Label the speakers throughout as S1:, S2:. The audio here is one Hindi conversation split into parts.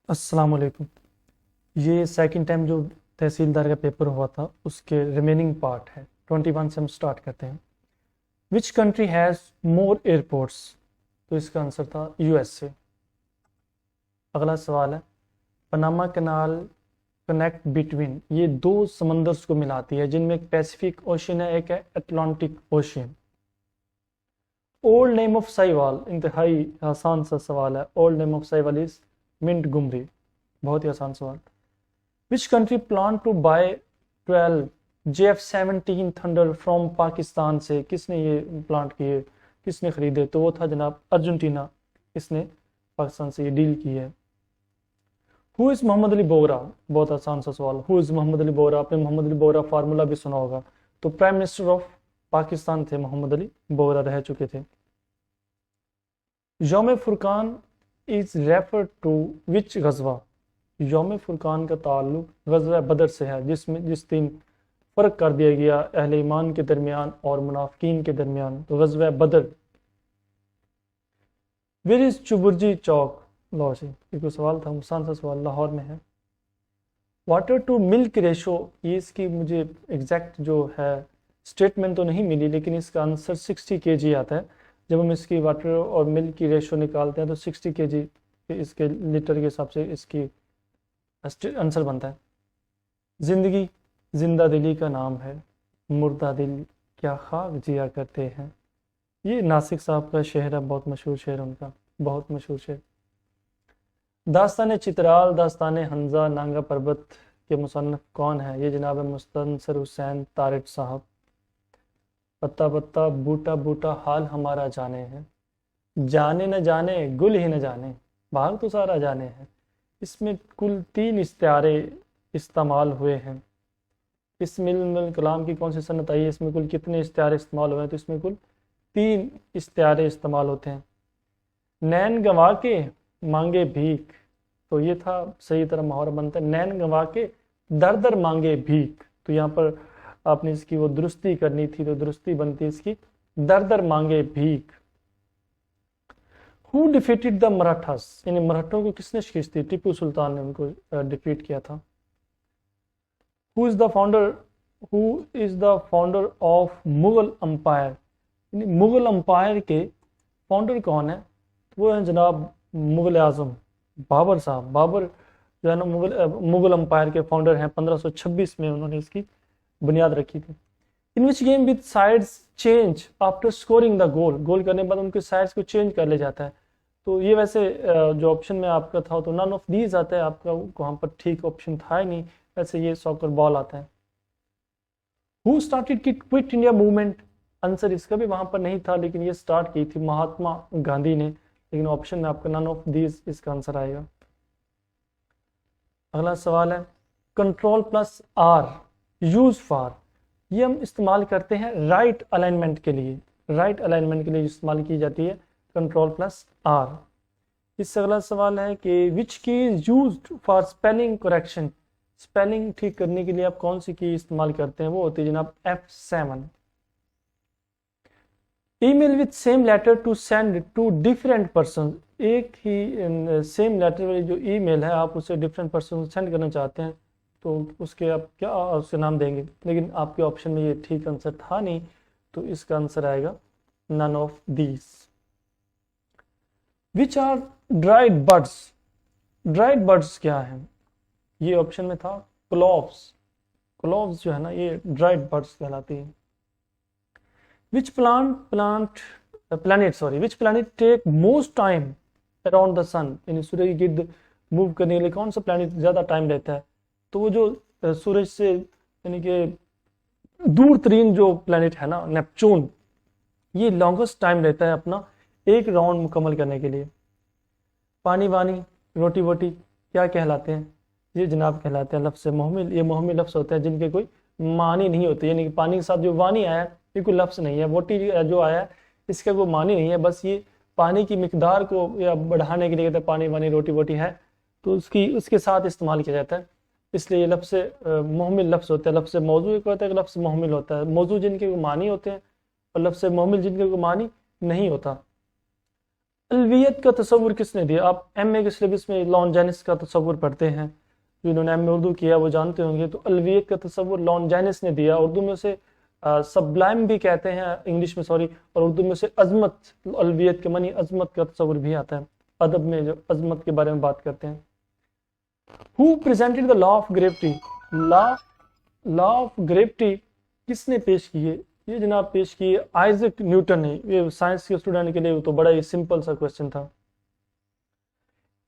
S1: अस्सलाम वालेकुम। ये सेकंड टाइम जो तहसीलदार का पेपर हुआ था उसके रिमेनिंग पार्ट है। 21 से हम स्टार्ट करते हैं। Which country has more airports? तो इसका आंसर था यूएसए। अगला सवाल है, पनामा कनाल कनेक्ट बिटवीन, ये दो समंदर्स को मिलाती है जिनमें एक पैसिफिक ओशन है, एक है Atlantic ocean. Old name of Sahiwal, इंतहाई आसान सा सवाल है। Old name of Sahiwal is Montgomery. बहुत ही आसान सवाल। Which country plan to buy 12 JF-17 thunder from Pakistan से? किसने ये प्लांट किए, किसने खरीदे? तो वो था जनाब अर्जेंटीना। इसने पाकिस्तान से ये डील की है। Who is Mohammad Ali Bogra? बहुत आसान सा सवाल। Who is Mohammad Ali Bogra? आपने मोहम्मद अली बोगरा फार्मूला भी सुना होगा। तो प्राइम मिनिस्टर ऑफ पाकिस्तान थे मोहम्मद अली बोगरा, रह चुके थे। यौम फुरकान इज रेफर टू विच गजवा? यौम फुरकान का ताल्लुक गज़वा बदर से है, जिस दिन फ़र्क कर दिया गया अहले ईमान के दरमियान और मुनाफिकीन के दरमियान। तो गज़वा बदर। वेयर इज चुबुर्जी चौक? लो जी, एक सवाल था, आसान सा सवाल, लाहौर में है। वाटर टू मिल्क रेशो, ये इसकी मुझे एग्जैक्ट जो है स्टेटमेंट तो नहीं मिली, लेकिन इसका आंसर 60 kg आता है। जब हम इसकी वाटर और मिल्क की रेशो निकालते हैं तो 60 kg इसके लीटर के हिसाब से इसकी आंसर बनता है। जिंदगी जिंदा दिली का नाम है, मुर्दा दिल क्या खाक जिया करते हैं। ये नासिक साहब का शेर है, बहुत मशहूर शेर उनका, बहुत मशहूर शेर। दास्तान चित्राल, दास्तान हंजा, नांगा पर्वत के मुसन्निफ कौन है? ये जनाब मुस्तनसर हुसैन तारिक साहब। पत्ता पत्ता बूटा बूटा हाल हमारा जाने हैं, जाने न जाने गुल ही न जाने, भाग तो सारा जाने हैं। इसमें कुल 3 इस्तारे इस्तेमाल हुए हैं। इस मिल कलाम की कौन सी सनत आई है? इसमें कुल कितने इस्तारे इस्तेमाल हुए हैं? तो इसमें कुल 3 इस्तारे इस्तेमाल होते हैं। नैन गंवा के मांगे भीख, तो ये था सही तरह मुहावरा बनता है, नैन गंवा के दर दर मांगे भीख। तो यहाँ पर आपने इसकी वो दुरुस्ती करनी थी, तो दुरुस्ती बनती है इसकी दर दर मांगे भीख। हु डिफीटेड द मराठास, यानी मराठों को किसने शिकस्त दी? टीपू सुल्तान ने उनको डिफीट किया था। Who is the founder, who is the founder of Mughal umpire, यानी मुगल अंपायर के फाउंडर कौन है? वो है जनाब मुगल आजम बाबर साहब। बाबर जो है ना मुगल अंपायर के फाउंडर हैं। 1526 में उन्होंने इसकी बुनियाद रखी थी। In which game with sides change after scoring the goal, goal करने के बाद उनके साइड्स को चेंज कर लिया जाता है। तो ये वैसे जो ऑप्शन में आपका था तो नन ऑफ दीज आता है, आपका वहां पर ठीक ऑप्शन था ही नहीं। वैसे ये सॉकर बॉल आता है। हु स्टार्टेड की क्विट इंडिया मूवमेंट? आंसर इसका भी वहां पर नहीं था, लेकिन ये स्टार्ट की थी महात्मा गांधी ने, लेकिन ऑप्शन में आपका नन ऑफ दीज इसका आंसर आएगा। अगला सवाल है, control plus R use for, ये हम इस्तेमाल करते हैं राइट अलाइनमेंट के लिए। राइट अलाइनमेंट के लिए इस्तेमाल की जाती है कंट्रोल प्लस आर। इससे अगला सवाल है कि विच की is used for spelling correction, spelling ठीक करने के लिए आप कौन सी की इस्तेमाल करते हैं? वो होती है जनाब F7। Email with same letter to send to different person, एक ही सेम लेटर वाली जो ईमेल है आप उसे डिफरेंट पर्सन सेंड करना चाहते हैं, तो उसके आप क्या उसके नाम देंगे? लेकिन आपके ऑप्शन में ये ठीक आंसर था नहीं, तो इसका आंसर आएगा none of these. Which are dried birds, dried birds क्या है? ये ऑप्शन में था क्लोव्स। क्लोव्स जो है ना ये ड्राइड बर्ड्स कहलाती है। Which which planet take most time around the sun, यानी सूर्य की गिर्द मूव करने के लिए कौन सा प्लानिट ज्यादा टाइम लेता है? तो वो जो सूरज से यानी कि दूर तरीन जो प्लानिट है ना नेपच्यून, ये लॉन्गेस्ट टाइम लेता है अपना एक राउंड मुकम्मल करने के लिए। पानी वानी रोटी वोटी क्या कहलाते हैं? ये जनाब कहलाते हैं लफ्ज़ मोहमिल। ये मोहमिल लफ्ज़ होते हैं जिनके कोई मानी नहीं होते, यानी कि पानी के साथ जो वानी आया ये कोई लफ्ज़ नहीं है। वोटी जो आया इसका कोई मानी नहीं है, बस ये पानी की मिकदार को या बढ़ाने के लिए कहते हैं पानी वानी रोटी वोटी है, तो उसके साथ इस्तेमाल किया जाता है। इसलिए ये लफ्ज़ मोहमिल लफ्ज़ होता है। लफ्ज़ मौजू एक होता है, लफ्ज़ मोहमिल होता है। मौजू जिनके कोई मानी होते हैं और लफ्ज़ मोहमिल जिनके कोई मानी नहीं होता। अलवियत का तस्वुर किसने दिया? आप एमए के सिलेबस में लॉन्जेनिस का तस्वुर पढ़ते हैं, जिन्होंने एमए उर्दू किया वो जानते होंगे। तो अलवियत का तस्वुर लॉन्जेनिस ने दिया। उर्दू में उसे सबलाइम भी कहते हैं, इंग्लिश में सॉरी, और उर्दू में उसे अजमत, अलवियत के मानी अजमत का तस्वुर भी आता है। अदब में जो अजमत के बारे में बात करते हैं। Who presented the law of gravity? Law of gravity किसने पेश की है? ये जनाब पेश की है आइजैक न्यूटन ने। ये साइंस के स्टूडेंट के लिए तो बड़ा ही सिंपल सा क्वेश्चन था।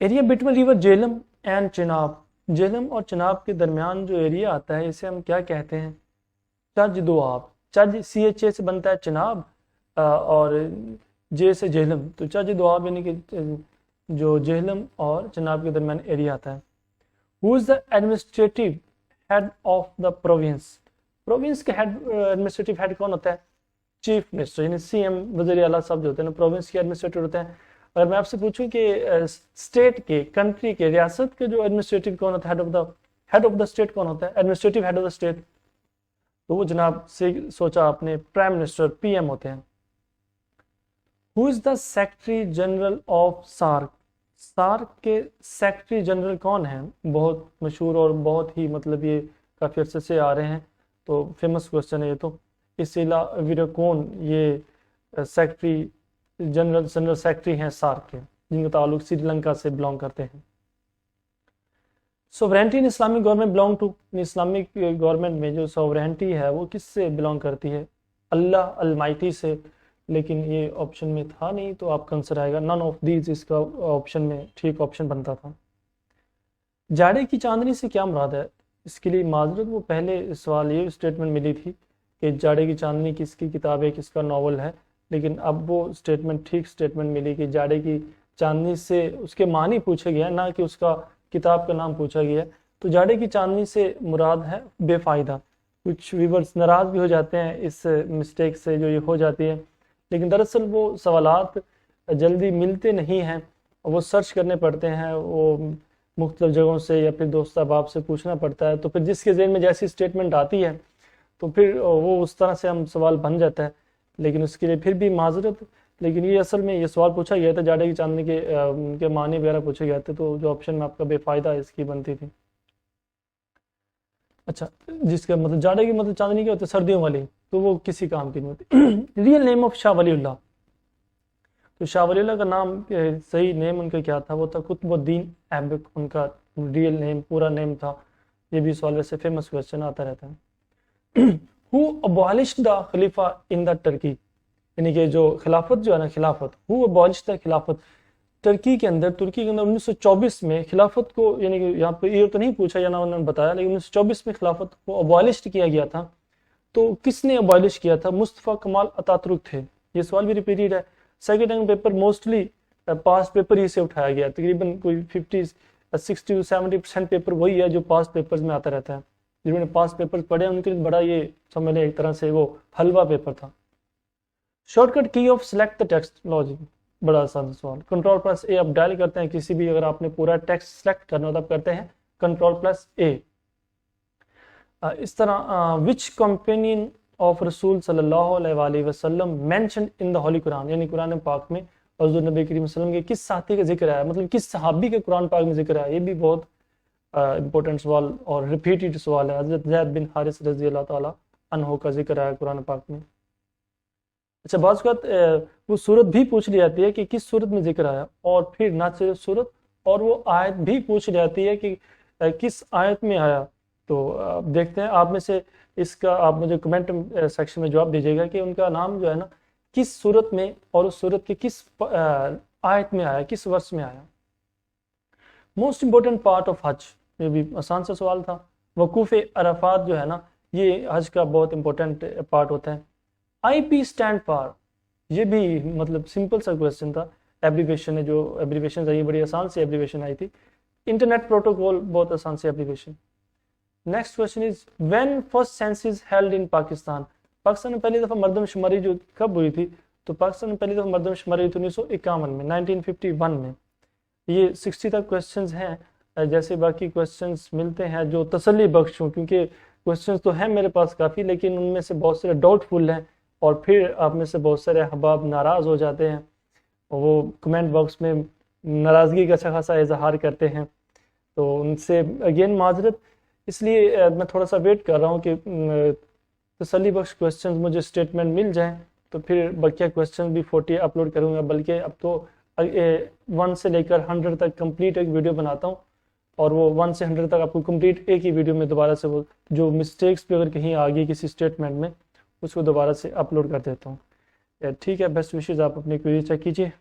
S1: Area between river Jhelum and Chenab, Jhelum और चिनाब के दरमियान जो एरिया आता है इसे हम क्या कहते हैं? चज दोआब। चज CHA से बनता है चिनाब और जे से झेलम, तो चज दोआब यानी कि जो झेलम और चिनाब के दरमियान एरिया आता है। Who is the administrative head of the province? Province के हेड, एडमिनिस्ट्रेटिव हेड कौन होता है? चीफ मिनिस्टर यानी CM, वज़ीर आला साहब जो होते हैं ना, प्रोविंस के एडमिनिस्ट्रेटर होते हैं। अगर मैं आपसे पूछूं कि स्टेट के, कंट्री के, रियासत के जो एडमिनिस्ट्रेटिव कौन होता है, हेड ऑफ द स्टेट कौन होता है, administrative head of the state, तो वो जनाब से सोचा आपने प्राइम मिनिस्टर, PM होते हैं। Who is the secretary general of SAARC? SAARC के सेक्रेटरी जनरल कौन है? बहुत मशहूर और बहुत ही मतलब ये काफ़ी अर्से से आ रहे हैं, तो फेमस क्वेश्चन है ये। तो इसिला विरकोन ये सेक्रेटरी जनरल सेक्रेटरी हैं सार्क के, जिनका ताल्लुक श्रीलंका से बिलोंग करते हैं। Sovereignty in Islamic government belong to? Islamic government में जो सोवरेंटी है वो किससे बिलोंग करती है? अल्लाह अलमाइटी से, लेकिन ये ऑप्शन में था नहीं तो आपका आंसर आएगा नन ऑफ दीज, इसका ऑप्शन में ठीक ऑप्शन बनता था। जाड़े की चांदनी से क्या मुराद है? इसके लिए माजरत, वो पहले सवाल ये स्टेटमेंट मिली थी कि जाड़े की चांदनी किसकी किताब है, किसका नावल है, लेकिन अब वो स्टेटमेंट ठीक स्टेटमेंट मिली कि जाड़े की चांदनी से उसके मानी पूछे गया, ना कि उसका किताब का नाम पूछा गया। तो जाड़े की चांदनी से मुराद है बेफायदा। कुछ व्यूअर्स नाराज़ भी हो जाते हैं इस मिस्टेक से जो ये हो जाती है, लेकिन दरअसल वो सवालात जल्दी मिलते नहीं हैं, वो सर्च करने पड़ते हैं, वो मुख्तलिफ जगहों से या फिर दोस्त अहबाब से पूछना पड़ता है। तो फिर जिसके ज़हन में जैसी स्टेटमेंट आती है तो फिर वो उस तरह से हम सवाल बन जाता है, लेकिन उसके लिए फिर भी माजरत। लेकिन ये असल में ये सवाल पूछा गया था, जाड़े की चांदनी के मानी वगैरह पूछे गए थे, तो जो ऑप्शन में आपका बेफायदा इसकी बनती थी। अच्छा, जिसका मतलब जाड़े की मतलब चांदनी क्या होती है? सर्दियों वाली, तो वो किसी काम की नहीं होती। Real name of Shah Waliullah? तो शाह वलीउल्लाह का नाम, सही नेम उनका क्या था? वो था कुतुबुद्दीन ऐबक, उनका रियल नेम, पूरा नेम था। ये भी सवाल वैसे फेमस क्वेश्चन आता रहता है। Who abolished the Khalifa in the Turkey? यानी कि जो खिलाफत जो है ना, खिलाफत, हु अबॉलिश्ड द खिलाफत? तुर्की के अंदर 1924 में खिलाफत को, यानी कि यहाँ पे ईयर तो नहीं पूछा या ना उन्होंने बताया, लेकिन 1924 में खिलाफत को अबॉलिश्ड किया गया था। तो किसने अबॉलिश किया था? मुस्तफ़ा कमाल अतातुर्क थे। ये सवाल भी रिपीटेड है। Second time paper mostly past paper ही से उठाया गया, तकरीबन कोई 60 to 70% पेपर वही है जो पास्ट पेपर्स में आता रहता है। जिन्होंने पास्ट पेपर पढ़े उनके लिए बड़ा ये समझ लें एक तरह से वो हलवा पेपर था। शॉर्टकट की of select the text? Logic, बड़ा आसान सवाल। Ctrl+A आप डायल करते हैं किसी भी, अगर आपने पूरा टेक्स्ट सेलेक्ट करना होता करते हैं Ctrl+A। इस तरह विच कंपेनियन ऑफ रसूल सल्लल्लाहु अलैहि वसल्लम mentioned in the Holi Quran? यानी कुरान पाक में हज़रत नबी करीम सल्लल्लाहु अलैहि वसल्लम के किस साथी का जिक्र है, मतलब किस सहाबी के कुरान पाक में जिक्र है? ये भी बहुत इंपॉर्टेंट सवाल और रिपीटेड सवाल है। हज़रत ज़ैद बिन हारिस रज़ी अल्लाह ताला अन्हु का जिक्र है कुरान पाक में। अच्छा, बात वो सूरत भी पूछ ली जाती है कि किस सूरत में जिक्र आया, और फिर ना सिर्फ सूरत, और वो आयत भी पूछ ली जाती है कि किस आयत में आया। तो देखते हैं आप में से इसका, आप मुझे कमेंट सेक्शन में जवाब दीजिएगा कि उनका नाम जो है ना किस सूरत में और उस सूरत के किस आयत में आया, किस वर्ष में आया। मोस्ट इंपॉर्टेंट पार्ट ऑफ हज, ये भी आसान सा सवाल था। वकूफ़ अरफात जो है ना, ये हज का बहुत इंपॉर्टेंट पार्ट होता है। IP स्टैंड फॉर, ये भी मतलब सिंपल सा क्वेश्चन था। एब्रीवेशन है, जो एब्रीवेशन है ये बड़ी आसान सी एब्रीवेशन आई थी। इंटरनेट प्रोटोकॉल, बहुत आसान सी abbreviation. Next question is when first census held in Pakistan? Pakistan में पहली दफ़ा मरदमशुमारी जो कब हुई थी? तो पाकिस्तान में पहली दफ़ा मरदमशुमारी हुई थी 1951 में, 1951 में। ये 60 तक क्वेश्चंस हैं। जैसे बाकी क्वेश्चंस मिलते हैं जो तसल्ली बख्श हों, क्योंकि क्वेश्चंस तो हैं मेरे पास काफ़ी, लेकिन उनमें से बहुत सारे डाउटफुल हैं और फिर आप में से बहुत सारे अहबाब नाराज़ हो जाते हैं। और वो कमेंट बॉक्स में नाराज़गी का अच्छा खासा इजहार करते हैं, तो उनसे अगेन माजरत। इसलिए मैं थोड़ा सा वेट कर रहा हूँ कि तसल्ली बख्श क्वेश्चंस मुझे स्टेटमेंट मिल जाएं, तो फिर बकिया क्वेश्चन भी 40 अपलोड करूँगा। बल्कि अब तो 1 से लेकर 100 तक कंप्लीट एक वीडियो बनाता हूँ, और वो 1 से 100 तक आपको कंप्लीट एक ही वीडियो में दोबारा से वो जो मिस्टेक्स भी अगर कहीं आ गई किसी स्टेटमेंट में, उसको दोबारा से अपलोड कर देता हूँ। ठीक है, बेस्ट विशेज़, आप अपनी क्वेरी चेक कीजिए।